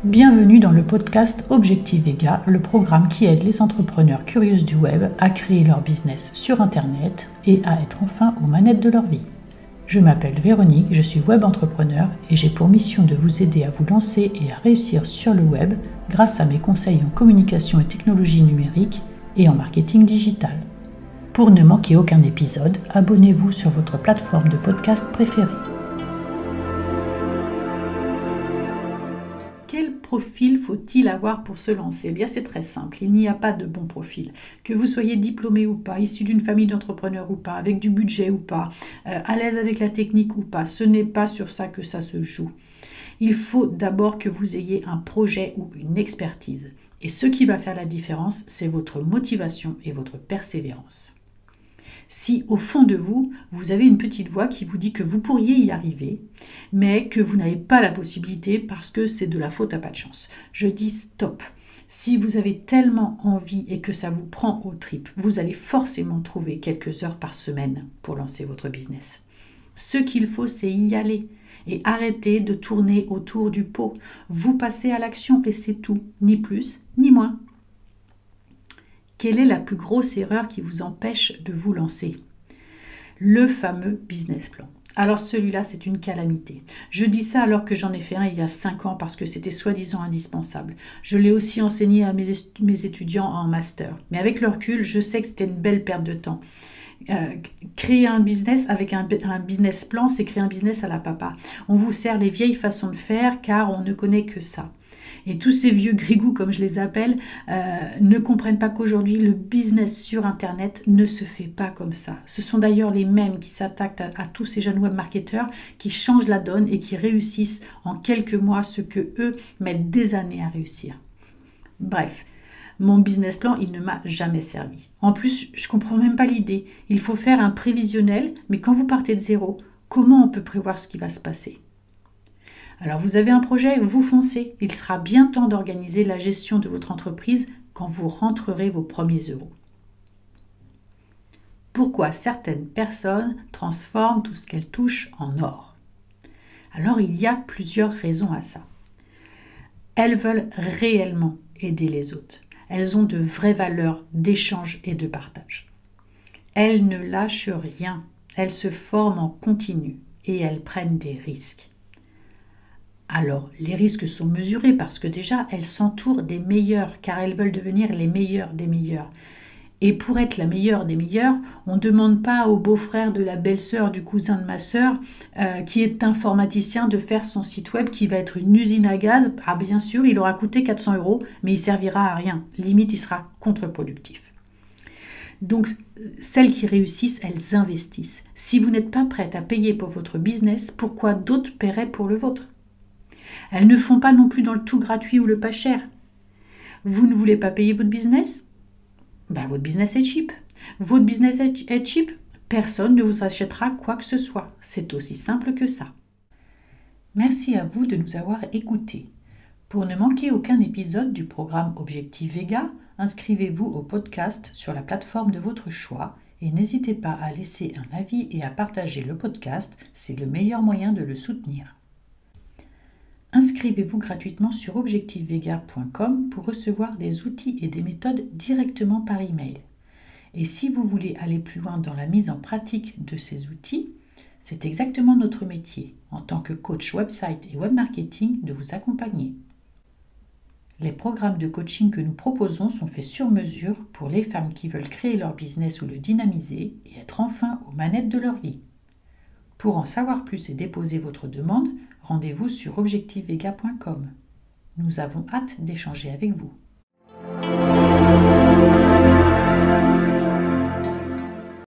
Bienvenue dans le podcast Objectif Vega, le programme qui aide les entrepreneurs curieux du web à créer leur business sur Internet et à être enfin aux manettes de leur vie. Je m'appelle Véronique, je suis web entrepreneur et j'ai pour mission de vous aider à vous lancer et à réussir sur le web grâce à mes conseils en communication et technologie numérique et en marketing digital. Pour ne manquer aucun épisode, abonnez-vous sur votre plateforme de podcast préférée. Quel profil faut-il avoir pour se lancer ? Eh bien, c'est très simple, il n'y a pas de bon profil. Que vous soyez diplômé ou pas, issu d'une famille d'entrepreneurs ou pas, avec du budget ou pas, à l'aise avec la technique ou pas, ce n'est pas sur ça que ça se joue. Il faut d'abord que vous ayez un projet ou une expertise. Et ce qui va faire la différence, c'est votre motivation et votre persévérance. Si au fond de vous, vous avez une petite voix qui vous dit que vous pourriez y arriver, mais que vous n'avez pas la possibilité parce que c'est de la faute à pas de chance, je dis stop. Si vous avez tellement envie et que ça vous prend aux tripes, vous allez forcément trouver quelques heures par semaine pour lancer votre business. Ce qu'il faut, c'est y aller et arrêter de tourner autour du pot. Vous passez à l'action et c'est tout, ni plus ni moins. Quelle est la plus grosse erreur qui vous empêche de vous lancer ? Le fameux business plan. Alors celui-là, c'est une calamité. Je dis ça alors que j'en ai fait un il y a 5 ans parce que c'était soi-disant indispensable. Je l'ai aussi enseigné à mes étudiants en master. Mais avec le recul, je sais que c'était une belle perte de temps. Créer un business avec un business plan, c'est créer un business à la papa. On vous sert les vieilles façons de faire car on ne connaît que ça. Et tous ces vieux grigous, comme je les appelle, ne comprennent pas qu'aujourd'hui, le business sur Internet ne se fait pas comme ça. Ce sont d'ailleurs les mêmes qui s'attaquent à tous ces jeunes webmarketeurs qui changent la donne et qui réussissent en quelques mois ce que eux mettent des années à réussir. Bref, mon business plan, il ne m'a jamais servi. En plus, je ne comprends même pas l'idée. Il faut faire un prévisionnel, mais quand vous partez de zéro, comment on peut prévoir ce qui va se passer ? Alors vous avez un projet, vous foncez. Il sera bien temps d'organiser la gestion de votre entreprise quand vous rentrerez vos premiers euros. Pourquoi certaines personnes transforment tout ce qu'elles touchent en or ? Alors il y a plusieurs raisons à ça. Elles veulent réellement aider les autres. Elles ont de vraies valeurs d'échange et de partage. Elles ne lâchent rien. Elles se forment en continu et elles prennent des risques. Alors, les risques sont mesurés parce que déjà, elles s'entourent des meilleurs, car elles veulent devenir les meilleures des meilleurs. Et pour être la meilleure des meilleures, on ne demande pas au beau-frère de la belle-sœur du cousin de ma sœur, qui est informaticien, de faire son site web qui va être une usine à gaz. Ah bien sûr, il aura coûté 400 €, mais il ne servira à rien. Limite, il sera contre-productif. Donc, celles qui réussissent, elles investissent. Si vous n'êtes pas prête à payer pour votre business, pourquoi d'autres paieraient pour le vôtre ? Elles ne font pas non plus dans le tout gratuit ou le pas cher. Vous ne voulez pas payer votre business ? Votre business est cheap. Votre business est cheap, personne ne vous achètera quoi que ce soit. C'est aussi simple que ça. Merci à vous de nous avoir écoutés. Pour ne manquer aucun épisode du programme Objectif Vega, inscrivez-vous au podcast sur la plateforme de votre choix et n'hésitez pas à laisser un avis et à partager le podcast, c'est le meilleur moyen de le soutenir. Inscrivez-vous gratuitement sur objectifvega.com pour recevoir des outils et des méthodes directement par email. Et si vous voulez aller plus loin dans la mise en pratique de ces outils, c'est exactement notre métier, en tant que coach website et web marketing, de vous accompagner. Les programmes de coaching que nous proposons sont faits sur mesure pour les femmes qui veulent créer leur business ou le dynamiser et être enfin aux manettes de leur vie. Pour en savoir plus et déposer votre demande, rendez-vous sur objectifvega.com. Nous avons hâte d'échanger avec vous.